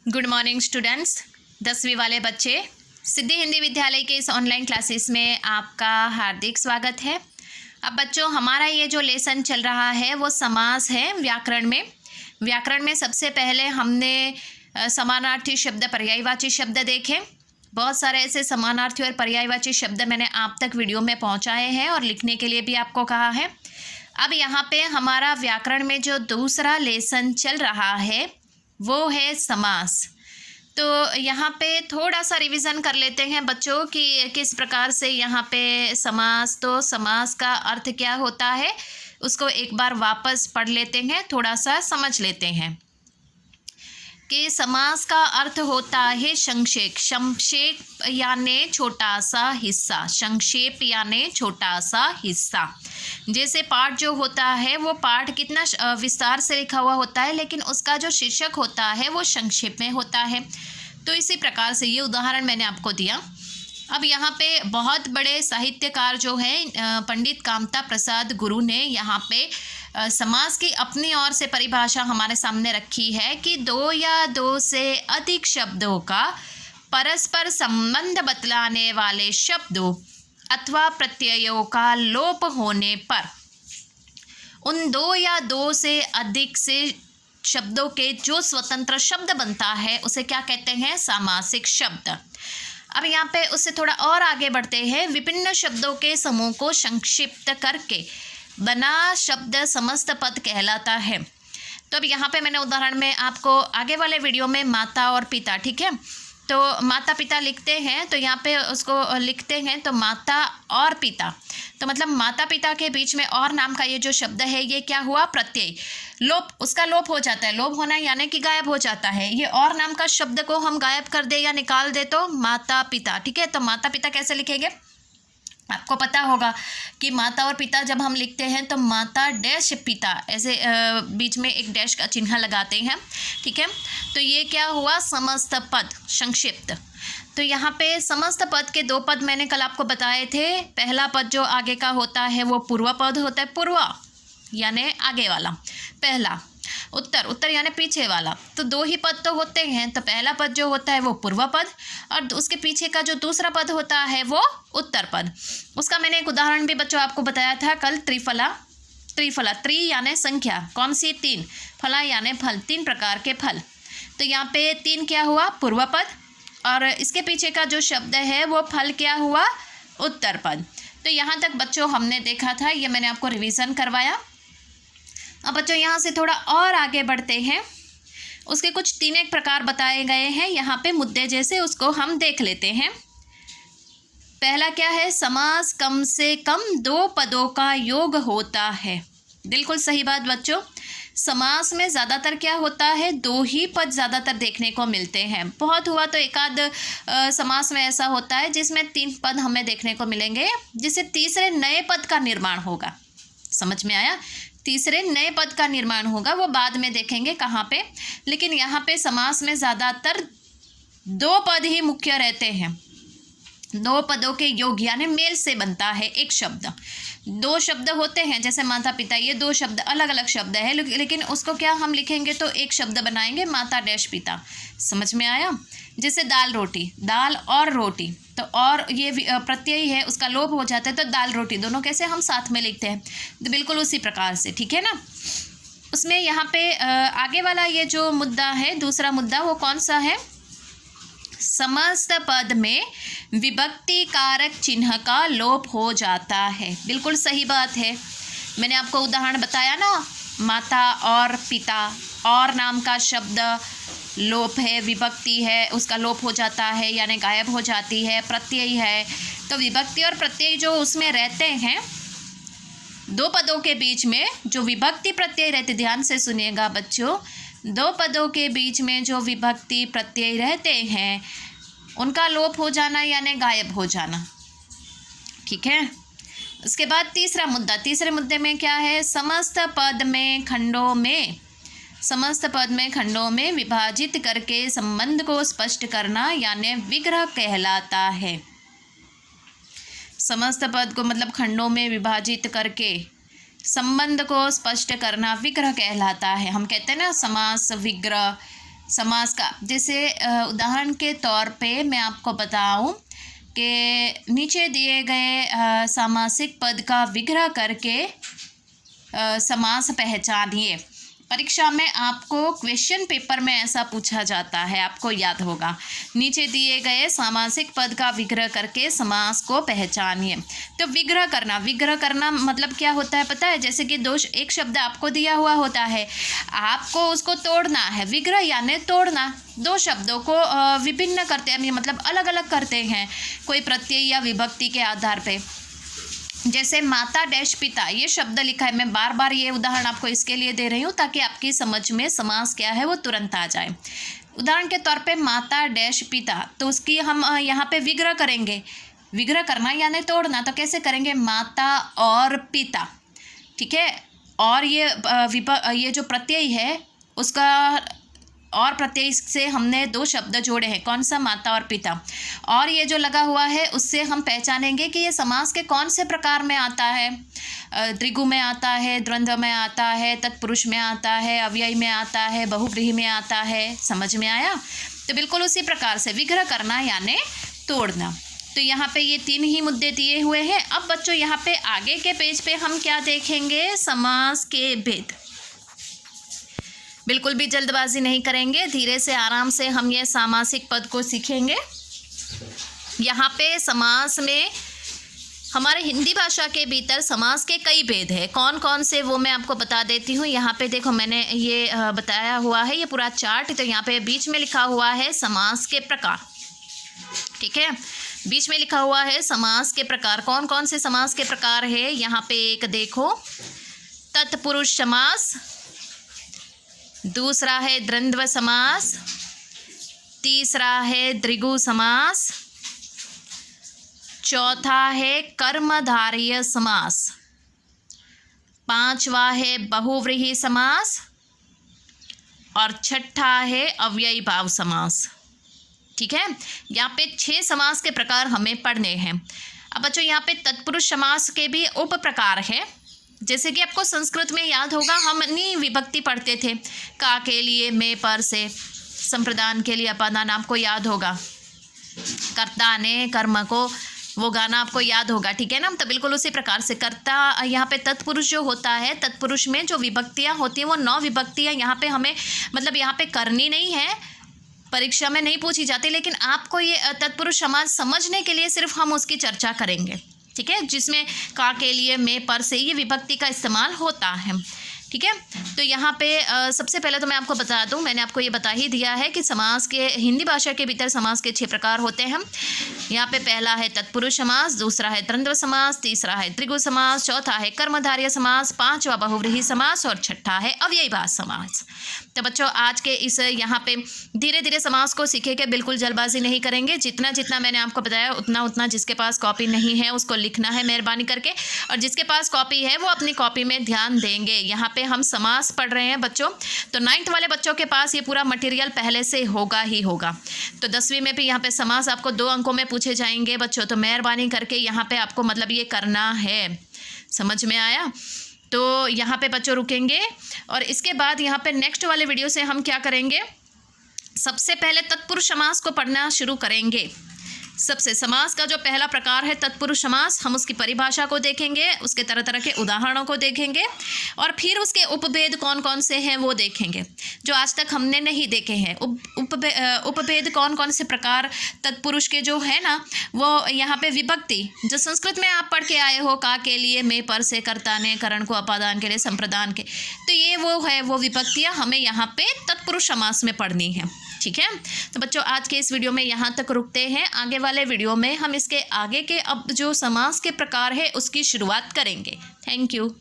Good morning students. 10वीं वाले बच्चे, सिद्धि हिंदी विद्यालय के इस ऑनलाइन क्लासेस में आपका हार्दिक स्वागत है। अब बच्चों, हमारा ये जो लेसन चल रहा है वो समास है व्याकरण में सबसे पहले हमने समानार्थी शब्द, पर्यायवाची शब्द देखे। बहुत सारे ऐसे समानार्थी और पर्यायवाची शब्द मैंने आप तक वीडियो में पहुंचाए हैं और लिखने के लिए भी आपको कहा है। अब यहाँ पे हमारा व्याकरण में जो दूसरा लेसन चल रहा है वो है समास। तो यहाँ पे थोड़ा सा रिवीजन कर लेते हैं बच्चों कि किस प्रकार से यहाँ पे समास, तो समास का अर्थ क्या होता है उसको एक बार वापस पढ़ लेते हैं, थोड़ा सा समझ लेते हैं कि समास का अर्थ होता है संक्षेप यानी छोटा सा हिस्सा। संक्षेप यानी छोटा सा हिस्सा। जैसे पाठ जो होता है वो पाठ कितना विस्तार से लिखा हुआ होता है, लेकिन उसका जो शीर्षक होता है वो संक्षेप में होता है। तो इसी प्रकार से ये उदाहरण मैंने आपको दिया। अब यहाँ पे बहुत बड़े साहित्यकार जो हैं पंडित कामता प्रसाद गुरु ने यहाँ पे समास की अपनी ओर से परिभाषा हमारे सामने रखी है कि दो या दो से अधिक शब्दों का परस्पर संबंध बतलाने वाले शब्दों अथवा प्रत्ययों का लोप होने पर उन दो या दो से अधिक से शब्दों के जो स्वतंत्र शब्द बनता है उसे क्या कहते हैं? सामासिक शब्द। अब यहाँ पे उससे थोड़ा और आगे बढ़ते हैं। विभिन्न शब्दों के समूह को संक्षिप्त करके बना शब्द समस्त पद कहलाता है। तो अब यहाँ पे मैंने उदाहरण में आपको आगे वाले वीडियो में माता और पिता, ठीक है, तो माता पिता लिखते हैं तो यहाँ पे उसको लिखते हैं तो माता और पिता, तो मतलब माता पिता के बीच में और नाम का ये जो शब्द है ये क्या हुआ? प्रत्यय। लोप, उसका लोप हो जाता है। लोप होना यानी कि गायब हो जाता है। ये और नाम का शब्द को हम गायब कर दे या निकाल दे तो माता पिता, ठीक है। तो माता पिता कैसे लिखेंगे? आपको पता होगा कि माता और पिता जब हम लिखते हैं तो माता डैश पिता, ऐसे बीच में एक डैश का चिन्ह लगाते हैं, ठीक है। तो ये क्या हुआ? समस्त पद, संक्षिप्त। तो यहाँ पे समस्त पद के दो पद मैंने कल आपको बताए थे। पहला पद जो आगे का होता है वो पूर्व पद होता है, पूर्वा यानी आगे वाला। पहला उत्तर, उत्तर यानी पीछे वाला। तो दो ही पद तो होते हैं, तो पहला पद जो होता है वो पूर्व पद और उसके पीछे का जो दूसरा पद होता है वो उत्तर पद। उसका मैंने एक उदाहरण भी बच्चों आपको बताया था कल। त्रिफला, त्रिफला, त्रि यानी संख्या, कौन सी? तीन, फला यानी फल, तीन प्रकार के फल। तो यहाँ पे तीन क्या हुआ? पूर्व पद, और इसके पीछे का जो शब्द है वो फल क्या हुआ? उत्तर पद। तो यहाँ तक बच्चों हमने देखा था, ये मैंने आपको रिवीजन करवाया। अब बच्चों यहाँ से थोड़ा और आगे बढ़ते हैं। उसके कुछ तीन एक प्रकार बताए गए हैं यहाँ पे मुद्दे जैसे, उसको हम देख लेते हैं। पहला क्या है? समास कम से कम दो पदों का योग होता है। बिल्कुल सही बात बच्चों। समास में ज़्यादातर क्या होता है? दो ही पद ज़्यादातर देखने को मिलते हैं। बहुत हुआ तो एक आध समास में ऐसा होता है जिसमें तीन पद हमें देखने को मिलेंगे, जिससे तीसरे नए पद का निर्माण होगा। समझ में आया? तीसरे नए पद का निर्माण होगा, वो बाद में देखेंगे कहाँ पे। लेकिन यहाँ पे समास में ज़्यादातर दो पद ही मुख्य रहते हैं। दो पदों के योग यानी मेल से बनता है एक शब्द। दो शब्द होते हैं जैसे माता पिता, ये दो शब्द अलग अलग शब्द है, लेकिन उसको क्या हम लिखेंगे तो एक शब्द बनाएंगे, माता डैश पिता। समझ में आया? जैसे दाल रोटी, दाल और रोटी, तो और ये प्रत्यय है उसका लोप हो जाता है तो दाल रोटी, दोनों कैसे हम साथ में लिखते हैं, तो बिल्कुल उसी प्रकार से, ठीक है ना। उसमें यहाँ पे आगे वाला ये जो मुद्दा है, दूसरा मुद्दा, वो कौन सा है? समस्त पद में विभक्ति कारक चिन्ह का लोप हो जाता है। बिल्कुल सही बात है। मैंने आपको उदाहरण बताया ना, माता और पिता, और नाम का शब्द लोप है, विभक्ति है, उसका लोप हो जाता है यानी गायब हो जाती है। प्रत्यय है तो विभक्ति और प्रत्यय जो उसमें रहते हैं, दो पदों के बीच में जो विभक्ति प्रत्यय रहते, ध्यान से सुनिएगा बच्चों, दो पदों के बीच में जो विभक्ति प्रत्यय रहते हैं उनका लोप हो जाना यानी गायब हो जाना, ठीक है। उसके बाद तीसरा मुद्दा, तीसरे मुद्दे में क्या है? समस्त पद में खंडों में, समस्त पद में खंडों में विभाजित करके संबंध को स्पष्ट करना यानी विग्रह कहलाता है। समस्त पद को मतलब खंडों में विभाजित करके संबंध को स्पष्ट करना विग्रह कहलाता है। हम कहते हैं ना समास विग्रह, समास का। जैसे उदाहरण के तौर पे मैं आपको बताऊं कि नीचे दिए गए सामासिक पद का विग्रह करके समास पहचानिए। परीक्षा में आपको क्वेश्चन पेपर में ऐसा पूछा जाता है, आपको याद होगा। नीचे दिए गए सामासिक पद का विग्रह करके समास को पहचानिए। तो विग्रह करना मतलब क्या होता है पता है? जैसे कि एक शब्द आपको दिया हुआ होता है, आपको उसको तोड़ना है। विग्रह यानी तोड़ना। दो शब्दों को विभिन्न करते हैं, मतलब अलग अलग करते हैं कोई प्रत्यय या विभक्ति के आधार पे। जैसे माता डैश पिता, ये शब्द लिखा है। मैं बार बार ये उदाहरण आपको इसके लिए दे रही हूँ ताकि आपकी समझ में समास क्या है वो तुरंत आ जाए। उदाहरण के तौर पे माता डैश पिता, तो उसकी हम यहाँ पे विग्रह करेंगे। विग्रह करना यानी तोड़ना, तो कैसे करेंगे? माता और पिता, ठीक है। और ये जो प्रत्यय है उसका और प्रत्यय से हमने दो शब्द जोड़े हैं। कौन सा? माता और पिता। और ये जो लगा हुआ है उससे हम पहचानेंगे कि ये समास के कौन से प्रकार में आता है। द्विगु में आता है, द्वंद्व में आता है, तत्पुरुष में आता है, अव्यय में आता है, बहुव्रीहि में आता है। समझ में आया? तो बिल्कुल उसी प्रकार से विग्रह करना यानी तोड़ना। तो यहाँ पे ये 3 ही मुद्दे दिए हुए हैं। अब बच्चों यहाँ पे आगे के पेज पे हम क्या देखेंगे? समास के भेद। बिल्कुल भी जल्दबाजी नहीं करेंगे, धीरे से आराम से हम ये सामासिक पद को सीखेंगे। यहाँ पे समास में हमारे हिंदी भाषा के भीतर समास के कई भेद हैं। कौन कौन से वो मैं आपको बता देती हूँ। यहाँ पे देखो मैंने ये बताया हुआ है, ये पूरा चार्ट। तो यहाँ पे बीच में लिखा हुआ है समास के प्रकार, ठीक है। बीच में लिखा हुआ है समास के प्रकार। कौन कौन से समास के प्रकार है? यहाँ पे एक देखो, तत्पुरुष समास, दूसरा है द्वंद्व समास, तीसरा है द्विगु समास, चौथा है कर्मधारय समास, पांचवा है बहुव्रीहि समास और छठा है अव्ययी भाव समास, ठीक है। यहाँ पे 6 समास के प्रकार हमें पढ़ने हैं। अब बच्चों यहाँ पे तत्पुरुष समास के भी उप प्रकार है। जैसे कि आपको संस्कृत में याद होगा, हम विभक्ति पढ़ते थे। का के लिए, में पर से, संप्रदान के लिए अपादान, आपको याद होगा। कर्ता ने कर्म को, वो गाना आपको याद होगा, ठीक है ना। तो बिल्कुल उसी प्रकार से कर्ता, यहाँ पे तत्पुरुष जो होता है, तत्पुरुष में जो विभक्तियाँ होती हैं वो 9 विभक्तियाँ यहाँ पे हमें मतलब यहाँ पे करनी नहीं है, परीक्षा में नहीं पूछी जाती। लेकिन आपको ये तत्पुरुष समास समझने के लिए सिर्फ हम उसकी चर्चा करेंगे, ठीक है, जिसमें का के लिए, में पर से ये विभक्ति का इस्तेमाल होता है, ठीक है। तो यहाँ पे सबसे पहले तो मैं आपको बता दूँ, मैंने आपको ये बता ही दिया है कि समास के हिंदी भाषा के भीतर समास के 6 प्रकार होते हैं। यहाँ पे पहला है तत्पुरुष समास, दूसरा है द्वंद्व समास, तीसरा है द्विगु समास, चौथा है कर्मधारय समास, पांचवा बहुव्रीहि समास और छठा है अव्ययी भाव समास। तो बच्चों आज के इस यहाँ पे धीरे धीरे समास को सीखेंगे, बिल्कुल जल्दबाजी नहीं करेंगे। जितना जितना मैंने आपको बताया उतना उतना जिसके पास कॉपी नहीं है उसको लिखना है मेहरबानी करके, और जिसके पास कॉपी है वो अपनी कॉपी में ध्यान देंगे। यहाँ पे हम समास पढ़ रहे हैं बच्चों, तो 9th वाले बच्चों के पास ये पूरा मटेरियल पहले से होगा ही होगा। तो 10वीं में भी यहाँ पे समास आपको 2 अंकों में पूछे जाएंगे बच्चों, तो मेहरबानी करके यहाँ पे आपको मतलब ये करना है। समझ में आया? तो यहाँ पे बच्चों रुकेंगे और इसके बाद यहाँ पे नेक्स्ट वाले वीडियो से हम क्या करेंगे, सबसे पहले तत्पुरुष समास को पढ़ना शुरू करेंगे। सबसे समास का जो पहला प्रकार है तत्पुरुष समास, हम उसकी परिभाषा को देखेंगे, उसके तरह तरह के उदाहरणों को देखेंगे और फिर उसके उपभेद कौन कौन से हैं वो देखेंगे जो आज तक हमने नहीं देखे हैं। उपभेद कौन कौन से प्रकार तत्पुरुष के जो है ना, वो यहाँ पे विभक्ति जो संस्कृत में आप पढ़ के आए हो, का के लिए, में पर से, कर्ता ने, करण को, अपादान के लिए, संप्रदान के, तो ये वो है वो विभक्तियाँ हमें यहाँ पे तत्पुरुष समास में पढ़नी है, ठीक है। तो बच्चों आज के इस वीडियो में यहाँ तक रुकते हैं। आगे वाले वीडियो में हम इसके आगे के अब जो समास के प्रकार है उसकी शुरुआत करेंगे। Thank you.